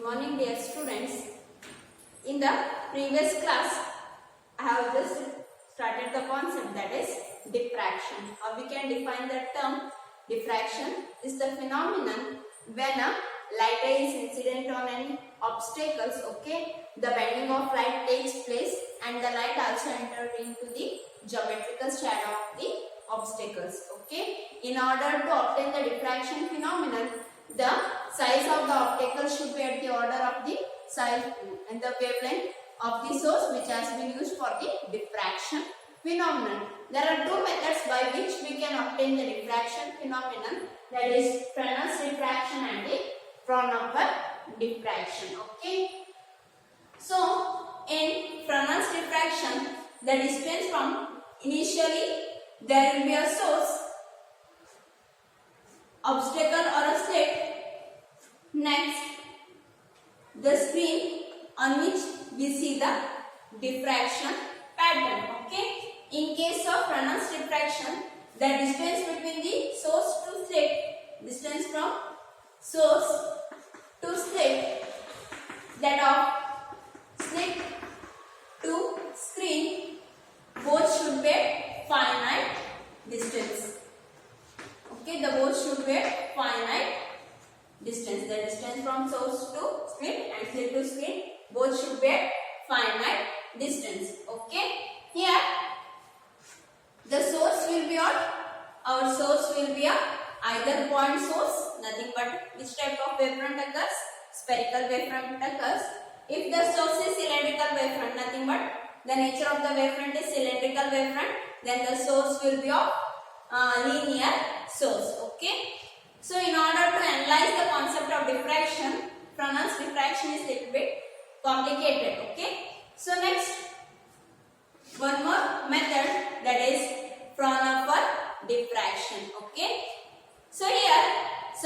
morning, dear students. In the previous class, I have just started the concept, that is diffraction. How we can define the term? Diffraction is the phenomenon when a light ray is incident on an obstacles. Okay, the bending of light takes place and the light also enters into the geometrical shadow of the obstacles. Okay, in order to obtain the diffraction phenomenon, the size of the obstacle should be at the order of the size and the wavelength of the source which has been used for the diffraction phenomenon. There are two methods by which we can obtain the diffraction phenomenon, that is Fresnel's diffraction and the Fraunhofer diffraction. Okay. So in Fresnel's diffraction, the distance from initially there will be a source, obstacle or a slit. Next, the screen on which we see the diffraction pattern. Okay. In case of Fresnel's diffraction, the distance between the source to slit, distance from source to slit, that of slit to screen, both should be finite distance. Okay, the both should be finite distance. The distance from source to slit and slit to screen, both should be finite distance. Okay, here the source will be our source will be either point source, nothing but which type of wavefront occurs? Spherical wavefront occurs. If the source is cylindrical wavefront, nothing but the nature of the wavefront is cylindrical wavefront, then the source will be of linear source. Okay. So in order to analyze the concept of diffraction, Fresnel's diffraction is little bit complicated. Okay. So next, one more method, that is Fraunhofer diffraction. Okay. So here,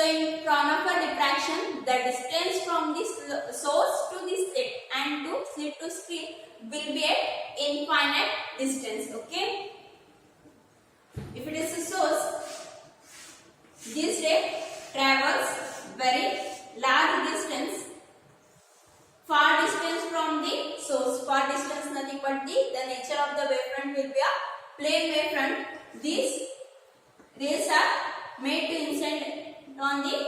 in Fraunhofer diffraction, the distance from this source to this slit and to slit to screen will be at infinite distance. Okay. If it is a source, this ray travels very large distance, far distance from the source. Far distance nothing but the nature of the wavefront will be a plane wavefront. These rays are made to incident on the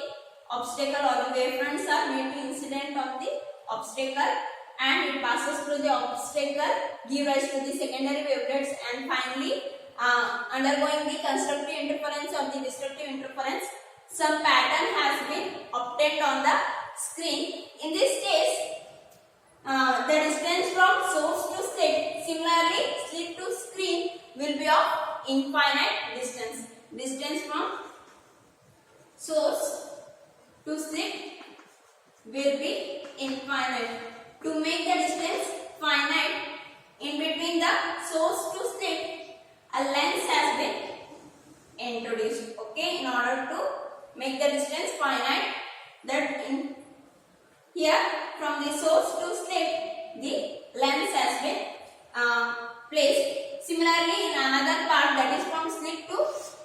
obstacle, or the wavefronts are made to incident on the obstacle, and it passes through the obstacle, give rise to the secondary wavelets, and finally undergoing the constructive interference or the destructive interference, some pattern has been obtained on the screen. In this case, the distance from source to slit, similarly slit to screen, will be of infinite distance. Distance from source to slit will be infinite. To make the distance finite, in between the source to slit, a lens has been introduced. Okay, in order to make the distance finite, that in here from the source to slit, the lens has been placed. Similarly, in another part, that is from slit to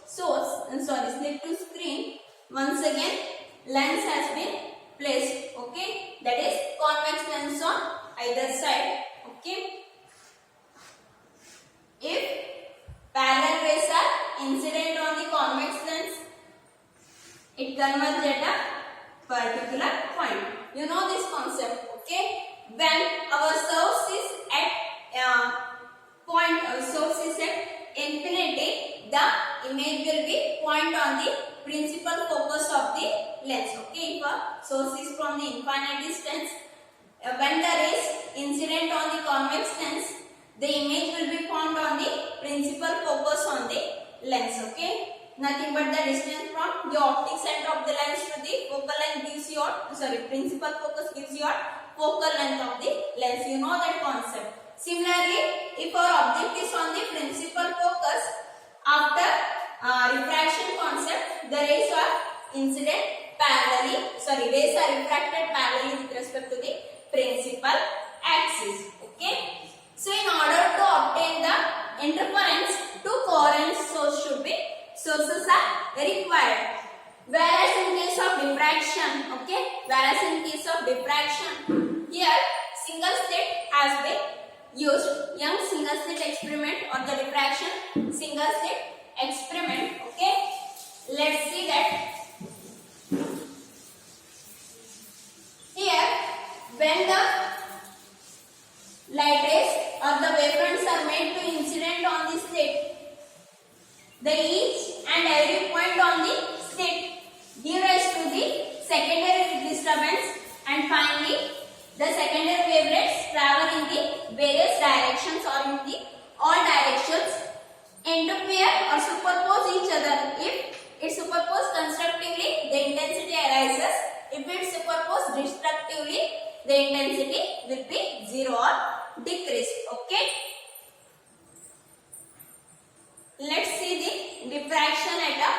source, slit to screen, once again lens has been placed. Okay, that is convex lens on either side. Okay, if parallel rays are incident on the convex lens, it converges at a particular point. You know this concept. Okay, when our source is at point, our source is at infinity, the image will be point on the principal focus of the lens. Okay, if a source is from the infinite distance, when the rays incident on the convex lens, the image will be found on the principal focus on the lens. Okay, nothing but the distance from the optic center of the lens to the focal length gives your, principal focus gives your focal length of the lens. You know that concept. Similarly, if our object is on the principal focus, after refraction concept, the rays are incident parallelly, rays are refracted parallelly with respect to the principal axis. Okay. So in order to obtain the interference, two coherent sources are required. Whereas in case of diffraction, diffraction. Okay, whereas in case of diffraction, here single slit has been used. Young single slit experiment or the diffraction single slit experiment. Okay, let's see that here when the light rays or the wavefronts are made to incident on the slit, the each and every point on the slit give rise to the secondary disturbance, and finally the secondary wavelets travel in the various directions or in the all directions, interfere or superpose each other. If it superpose constructively, the intensity arises. If it superpose destructively, the intensity will be 0 or decreased. Okay. Let's see the diffraction at a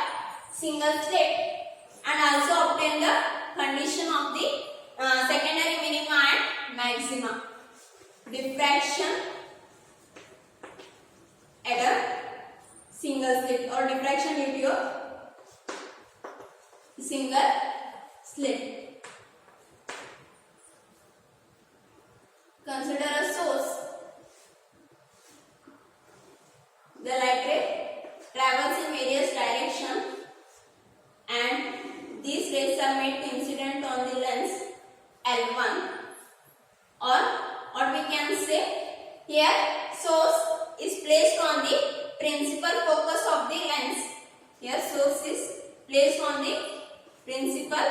single slit and also obtain the condition of the secondary minima and maxima. Diffraction at a single slit or diffraction due to a single slit. Consider a source. The light ray travels in various directions and these rays are made to incident on the lens L1, or what we can say here, source is placed on the principal focus of the lens. Here source is placed on the principal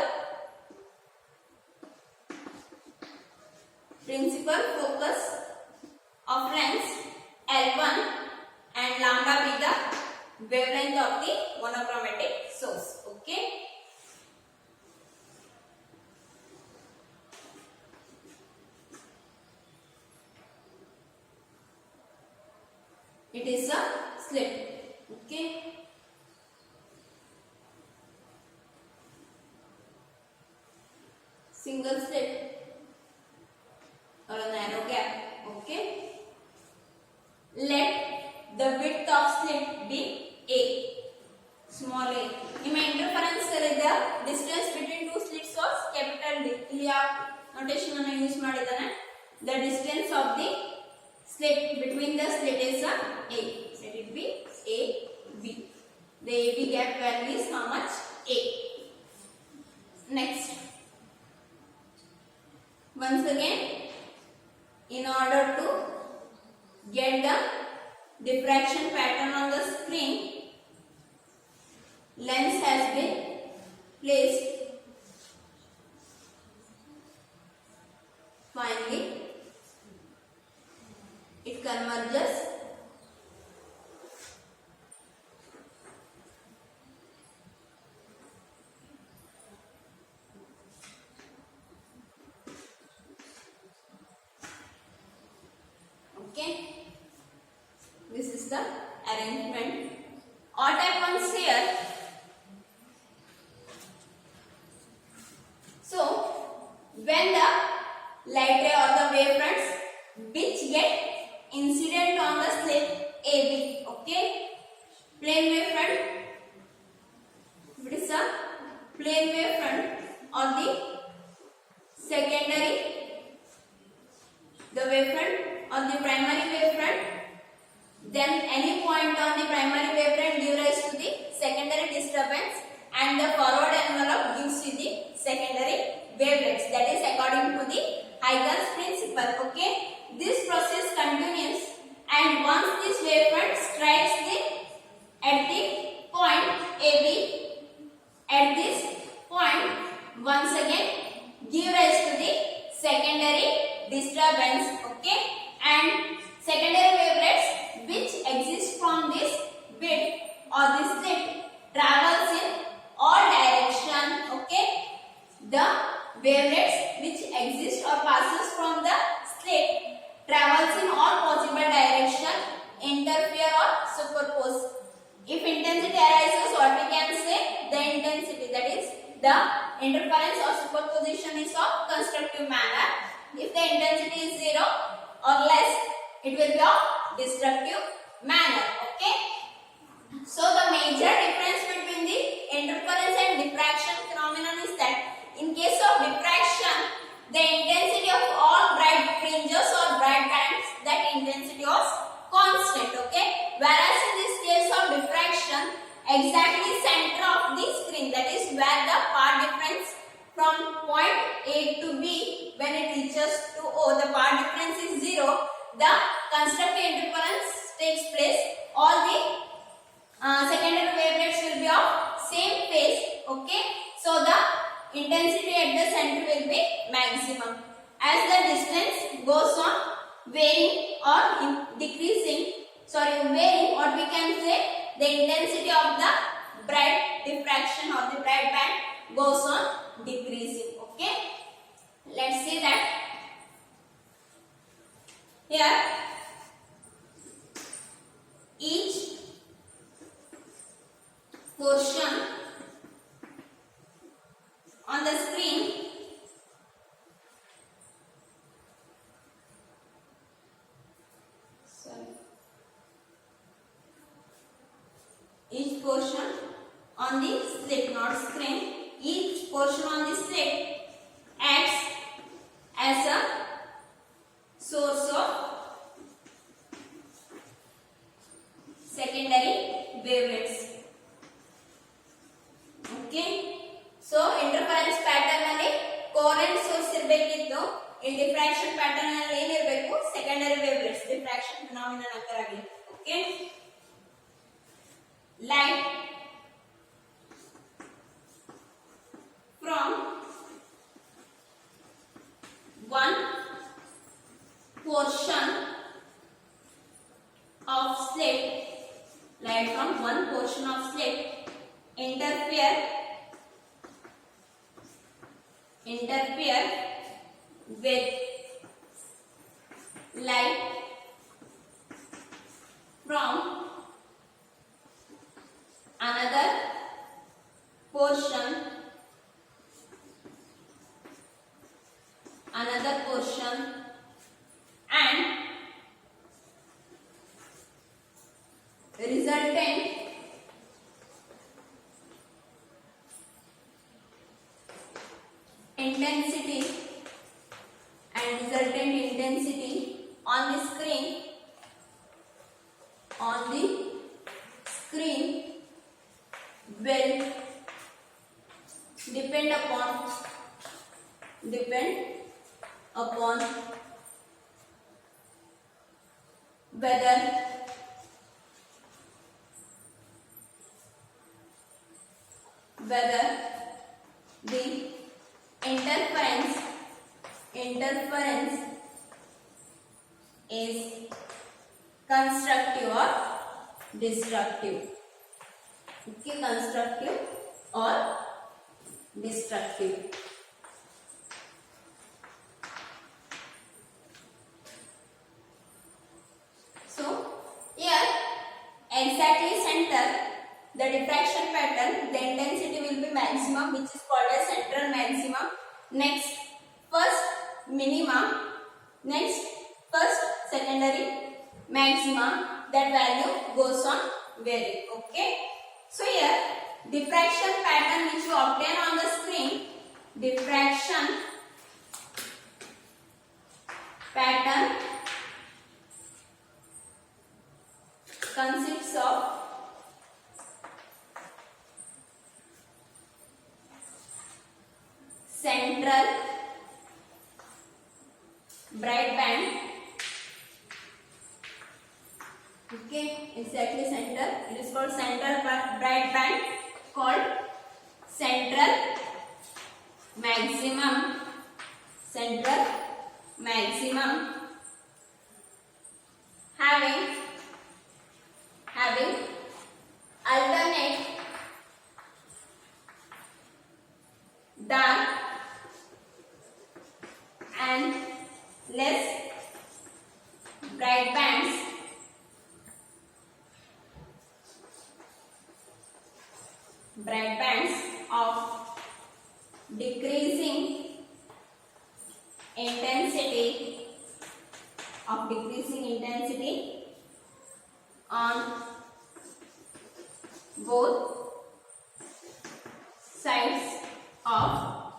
focus of lens L1 and lambda be the wavelength of the monochromatic source. Okay. It is a slit. Okay. Single slit or a narrow gap. Okay. Let the width of slit be A, small a. ನಿಮ್ಮ interference ಇದ್ದ distance between two slits was capital D. ಇಲ್ಲಿ ಯಾವ notation ಅನ್ನು use ಮಾಡಿದಾನೆ? The distance of the slit between the slit is a A. Let it be A B. The AB gap value is how much? A. Next, once again, in order to get the diffraction pattern on the screen, lens has been placed. Finally, it converges okay. This is the arrangement. What happens here? So, when the light ray or the wavefronts which get incident on the slit AB, okay, plane wavefront, it is a plane wavefront or the secondary, the wavefront or the primary wavefront, then any point on the primary wavefront gives rise to the secondary disturbance and the forward envelope gives you the secondary wavelets. That is according to the Huygens principle. Okay, this process continues and once this wavefront strikes at the point AB, at this point once again give rise to the secondary disturbance. Okay, and secondary wavelets which exist from this bit or this slit travels in all direction. Okay, the wavelets which exist or passes from the slit travels in all possible direction, interfere or superpose. If intensity arises, what we can say? The intensity, that is the interference or superposition is of constructive manner. If the intensity is 0 or less, it will be of destructive manner. Okay. So the major difference between the interference and diffraction phenomenon is that path difference from point A to B when it reaches to O, the path difference is 0. The constructive interference takes place. All the secondary wavelets will be of same phase. Okay, so the intensity at the center will be maximum. As the distance goes on varying or decreasing, varying, or we can say the intensity of the bright diffraction or the bright band goes on decreasing. Okay, let's see that. Here, each portion on the screen each portion on the slit, not screen, each portion on the slit acts as a source of secondary wavelets. Okay, so interference pattern alli coherent source irbekittu, in diffraction pattern alli ಏನು ಇರಬೇಕು, secondary wavelets diffraction phenomenon occur agli. Okay, light from one portion of slit, light from one portion of slit interfere with light from another portion and resultant intensity on the screen will depend upon whether the interference is constructive or destructive. Okay, constructive or destructive. So here exactly center the diffraction pattern, the intensity will be maximum, which is called as central maximum. Next first minimum, next first secondary maximum, that value goes on varying. Okay, so here diffraction pattern which you obtain on the screen, diffraction pattern consists of central bright band. Okay, exactly center, it is called central bright band, called central maximum, having alternate dark and less bright bands of decreasing intensity on both sides of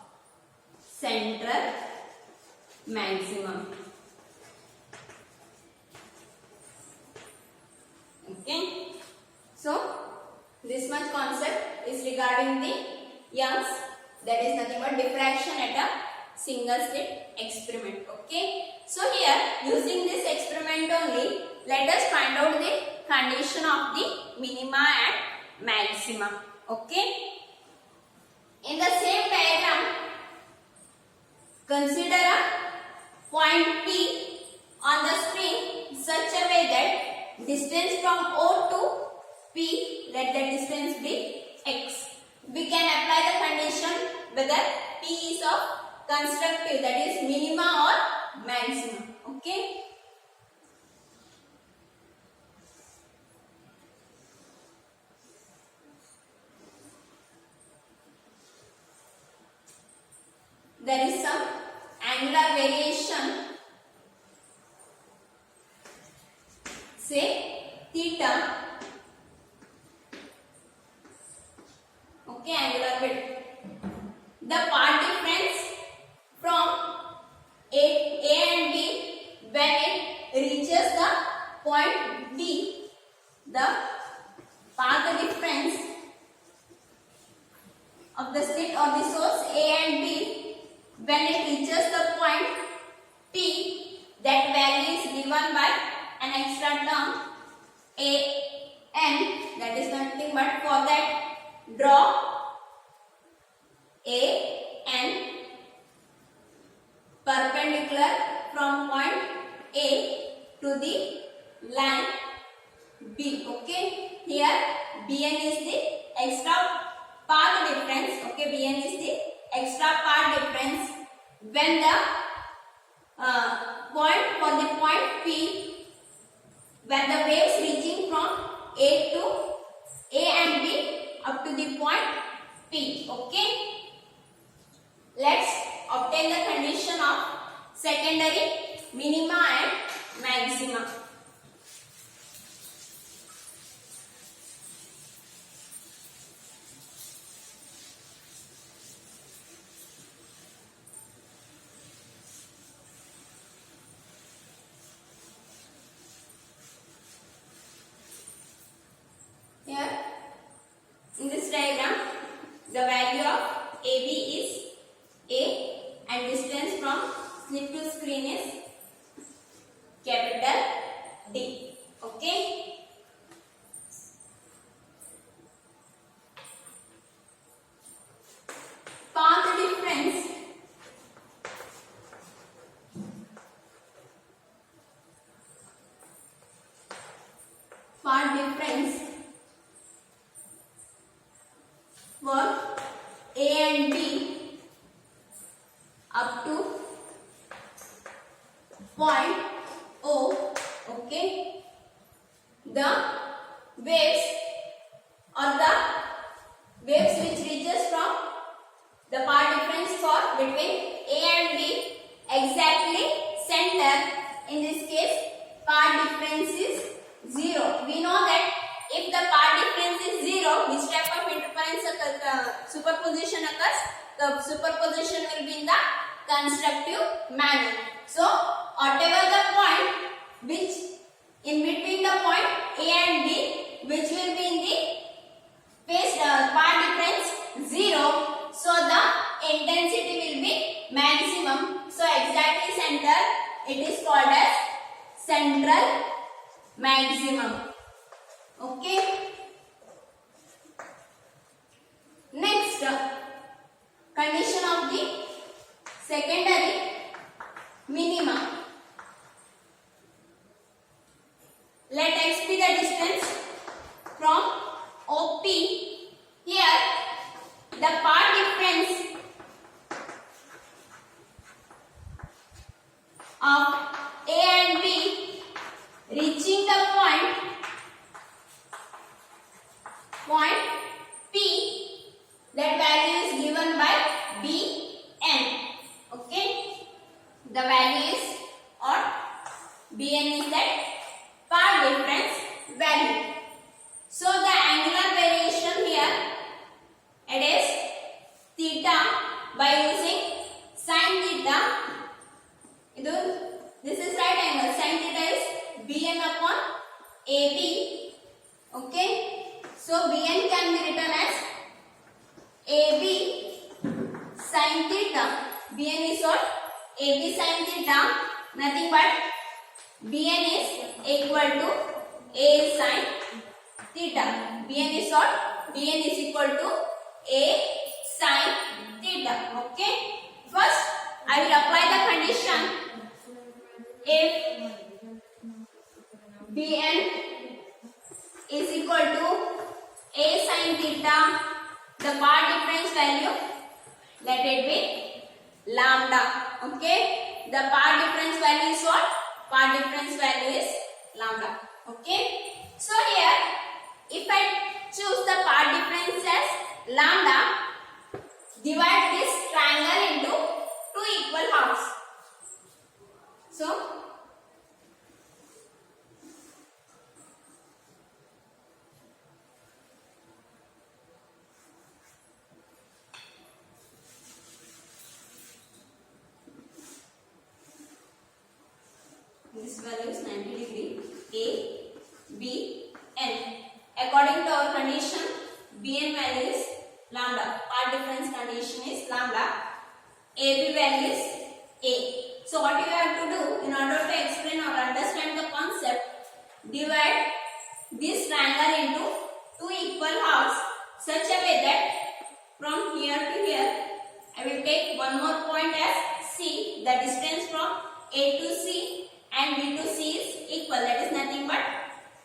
central maximum. Okay, so this much concept is regarding the Young's that is nothing but diffraction at a single slit experiment. Okay, so here using this experiment only, let us find out the condition of the minima and maxima. Okay, in the same diagram, consider a point P on the screen such a way that distance from O to P, let the distance be x. We can apply the condition whether P is of constructive, that is minima or maxima. Okay. There is some angular variation, say theta. Okay, angular width. The path difference from A and B when it reaches the point B, the path difference of the slit or the source A and B when it reaches the point P, that value is given by an extra term A n, that is nothing but for that draw A n perpendicular from point A to the line B. Okay, here Bn is the extra path difference. Okay, Bn is the extra path difference when the point for the point P, when the waves reaching from A to A and B up to the point P. Okay, let's obtain the condition of secondary minima and maxima. Here in this diagram, the value of AB is A and distance from slit to screen is capital D. Okay. Path difference for A and B up to point O. Okay, the waves which reaches from the path difference for between A and B exactly center. In this case, path difference is 0. We know that if the path difference is 0, which type of interference superposition occurs? The superposition will be in the constructive manner. So, whatever the point which in between the point A and B, which will be in the phase path difference 0, so the intensity will be maximum. So, exactly center, it is called as central maximum. Okay. Next, condition of the secondary minima. Let x be the distance from OP. Here, the path difference of A and B reaching the point P, that value is given by Bn. Okay, the value is, or Bn is that path difference value. So the angular variation here, it is theta by using sin theta. This is right angle. Sin theta is Bn upon AB. Okay. So Bn can be written as AB theta. Bn is what? AB sin theta. Nothing but Bn is equal to A sin theta. Bn is what? Bn is equal to A sin theta. Okay. First, I will apply the condition. If Bn is equal to A sin theta, the part difference value, let it be lambda. Okay. The part difference value is what? Part difference value is lambda. Okay. So here, if I choose the part difference as lambda, divide this triangle into two equal halves. So this value is 90 degree. A, B, N. According to our condition, Bn value is lambda. Part difference condition is lambda. AB value is A. So what you have to do in order to explain or understand the concept, divide this triangle into two equal halves such a way that from here to here, I will take one more point as C. The distance from A to C and B to C is equal, that is nothing but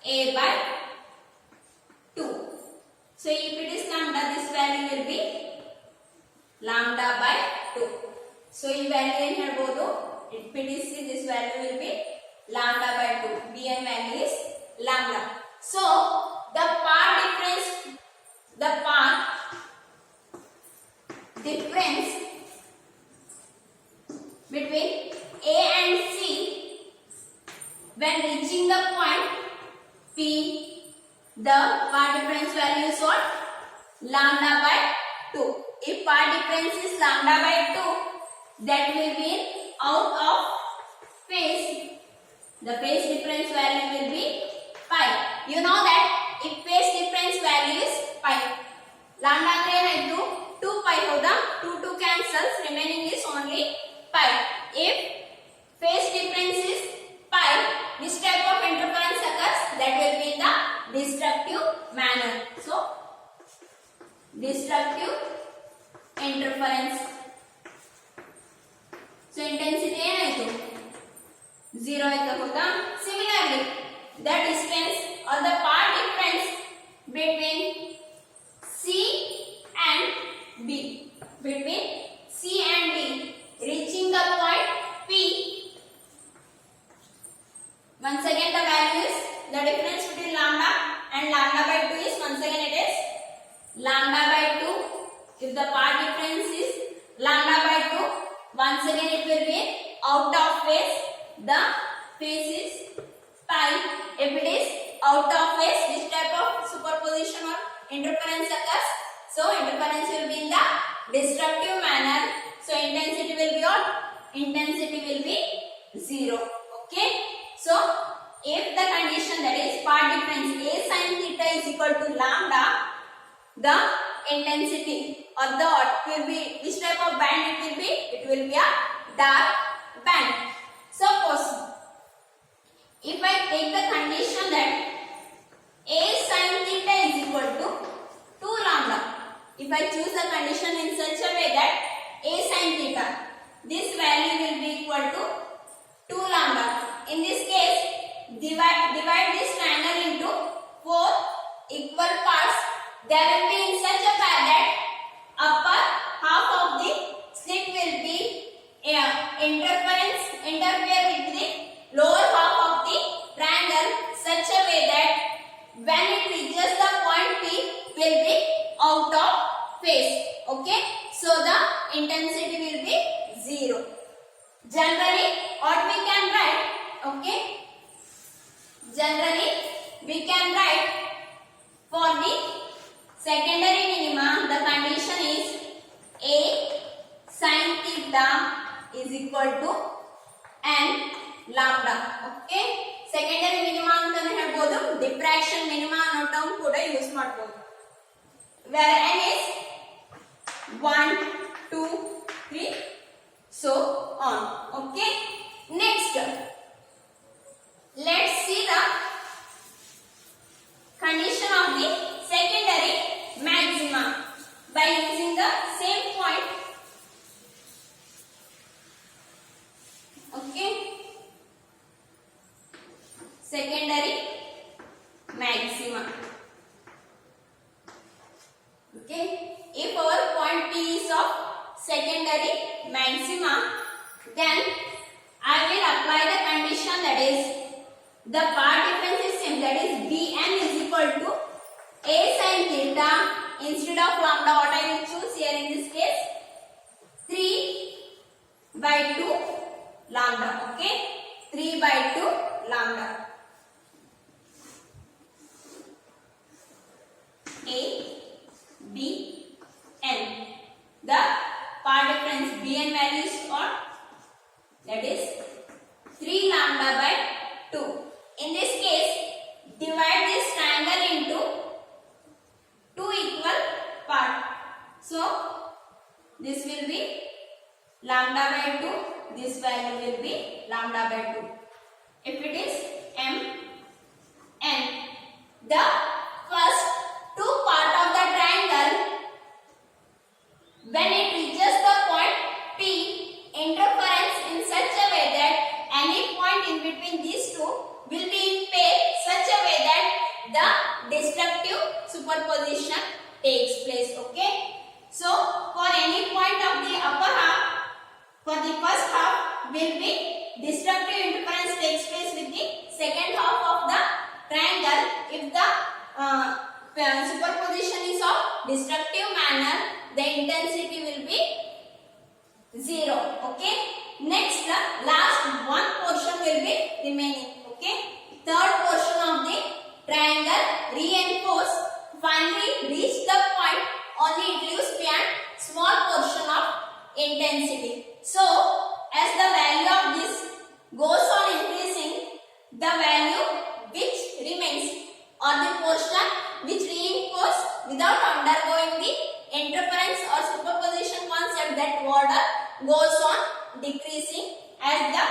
A by 2. So if it is lambda, this value will be lambda by 2. So ಈ value ಏನು ಹೇಳ್ಬೋದು? If it is C, this value will be lambda by 2. Bn value is lambda. So the part difference between A and C when reaching the point P, the part difference value is what? Lambda by 2. If part difference is lambda by 2, that will be out of phase. The phase difference value will be pi. You know that if phase difference value is pi, lambda ಅಂದ್ರೆ ಏನಾಯ್ತು 2 pi ಹೌದಾ? 2 cancels, remaining is only pi. If phase difference is pi, this type of interference occurs, that will be in the destructive manner. So destructive interference. So intensity ಏನಾಯ್ತು 0 ಆಯ್ತು ಹೌದಾ? Similarly, the distance or the part difference between C and B, between C and B reaching the point P, once again the value is the difference between lambda and lambda by 2 is once again it is lambda by 2. If the part difference is lambda by 2, once again it will be out of phase. The phase is pi. If it is out of phase, this type of superposition or interference occurs. So interference will be in the destructive manner. So intensity will be what? Intensity will be 0. Okay. So if the condition, that is part difference A sin theta is equal to lambda, the intensity or the what will be, which type of band it will be? It will be a dark band. Suppose if I take the condition that A sin theta is equal to 2 lambda, if I choose the condition in such a way that A sin theta, this value will be equal to 2 lambda. In this case, divide this triangle into 4 equal parts. There will be in such a way that upper half of the slit will be interfere with the lower half of the triangle such a way that when it reaches the point P will be out of phase. Okay. So the intensity will be 0. Generally, what we can write? Okay. Generally, we can write for the secondary minima, the condition is A sin theta is equal to n lambda. Okay. Secondary minima ಅಂತಾನೆ ಹೇಳ್ಬೋದು, diffraction minima ಅನ್ನೋ term ಕೂಡ use ಮಾಡಬಹುದು. Where n is 1, 2, 3 secondary maxima, then I will apply the condition, that is the part difference is same, that is Bn is equal to a sin theta. Instead of lambda, what I will choose here in this case 3/2 lambda. Okay, 3/2 lambda. A, B, N. The part difference Bn values are, that is 3 lambda by 2. In this case, divide this triangle into 2 equal part. So this will be lambda by 2. This value will be lambda by 2. If it is M, N, the first two part of the triangle, when it reaches the point P, interference in such a way that any point in between these two will be in pair such a way that the destructive superposition takes place. Okay, so for any point of the upper half, for the first half will be destructive interference takes place with the second half of the triangle. If the superposition is of destructive manner, the intensity will be 0. Okay, next the last one portion will be remaining. Okay, third portion of the triangle reinforced finally reach the point, only it leaves behind small portion of intensity. So as the value of this goes on increasing, the value which remains or the portion which reinforced without undergoing the interference or superposition concept, that order goes on decreasing as the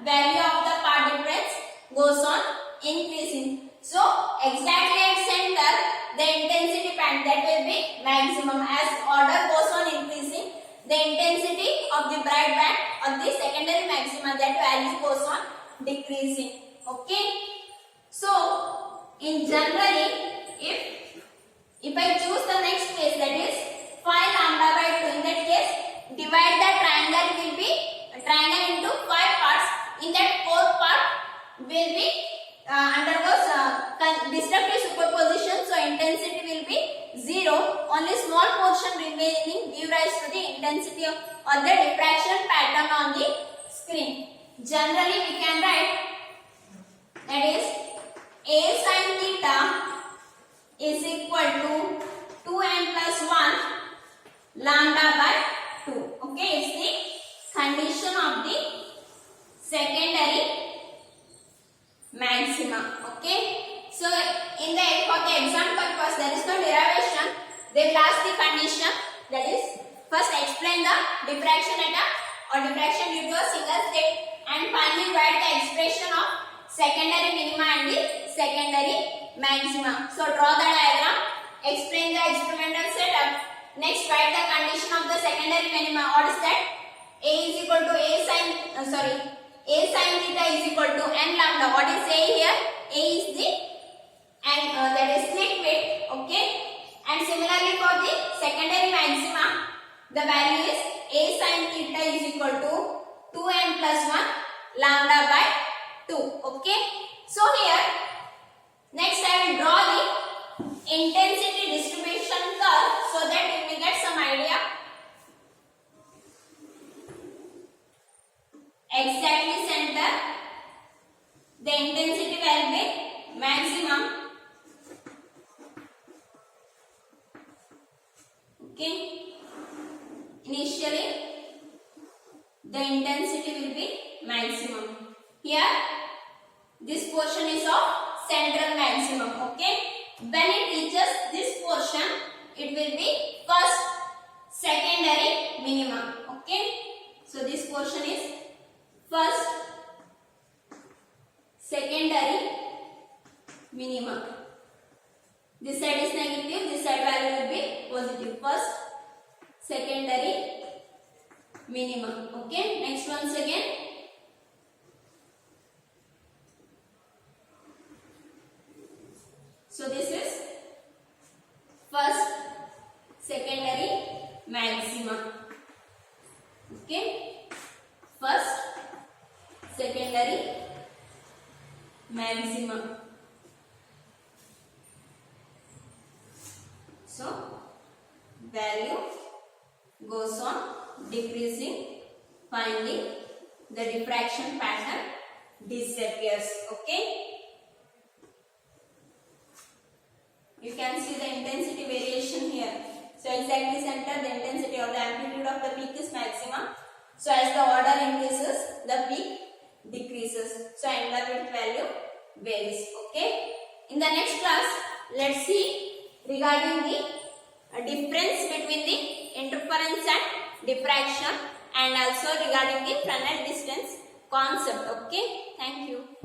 value of the part difference goes on increasing. So exactly at center, the intensity band, that will be maximum. As order goes on increasing, the intensity of the bright band or the secondary maxima, that value goes on decreasing. Okay, so in generally, if I choose the next case, that is 5 lambda by 2, in that case divide the triangle will be triangle into 5 parts. In that fourth part will be undergoes destructive superposition, so intensity will be 0. Only small portion remaining give rise to the intensity of, or the diffraction pattern on the screen. Generally we can write, that is a sin theta is equal to 2n plus 1 lambda by 2. Okay, it's the condition of the secondary maxima. Okay, so in the for the exam purpose there is no derivation, they will ask the condition, that is first explain the diffraction atom or diffraction due to a single state, and finally write the expression of secondary minima and the secondary maxima. So draw the diagram, explain the experimental setup, next write the condition of the secondary minima. What is that? A is equal to a sin theta is equal to n lambda. What is A here? A is the and that is slit width. Okay, and similarly for the secondary maxima, the value is a sin theta is equal to 2n plus 1 lambda by 2. Okay, so here next I will draw the intensity distribution curve so that you will get some idea. Exactly center, the intensity will be maximum. Okay, initially the intensity will be maximum. Here this portion is of central maximum. Okay, when it reaches this portion, it will be first secondary minimum. Okay, so this portion is first secondary minimum. This side is negative, this side value will be positive. First secondary minimum. Okay, next once again. So this is first secondary maximum. Okay, first, secondary, maximum. So value goes on decreasing, finally the diffraction pattern disappears. Okay, you can see the intensity variation here. So exactly center, the intensity or the amplitude of the peak is maximum. So as the order increases, the peak decreases. So angular width value varies. Okay. In the next class, let's see regarding the difference between the interference and diffraction, and also regarding the Fresnel distance concept. Okay. Thank you.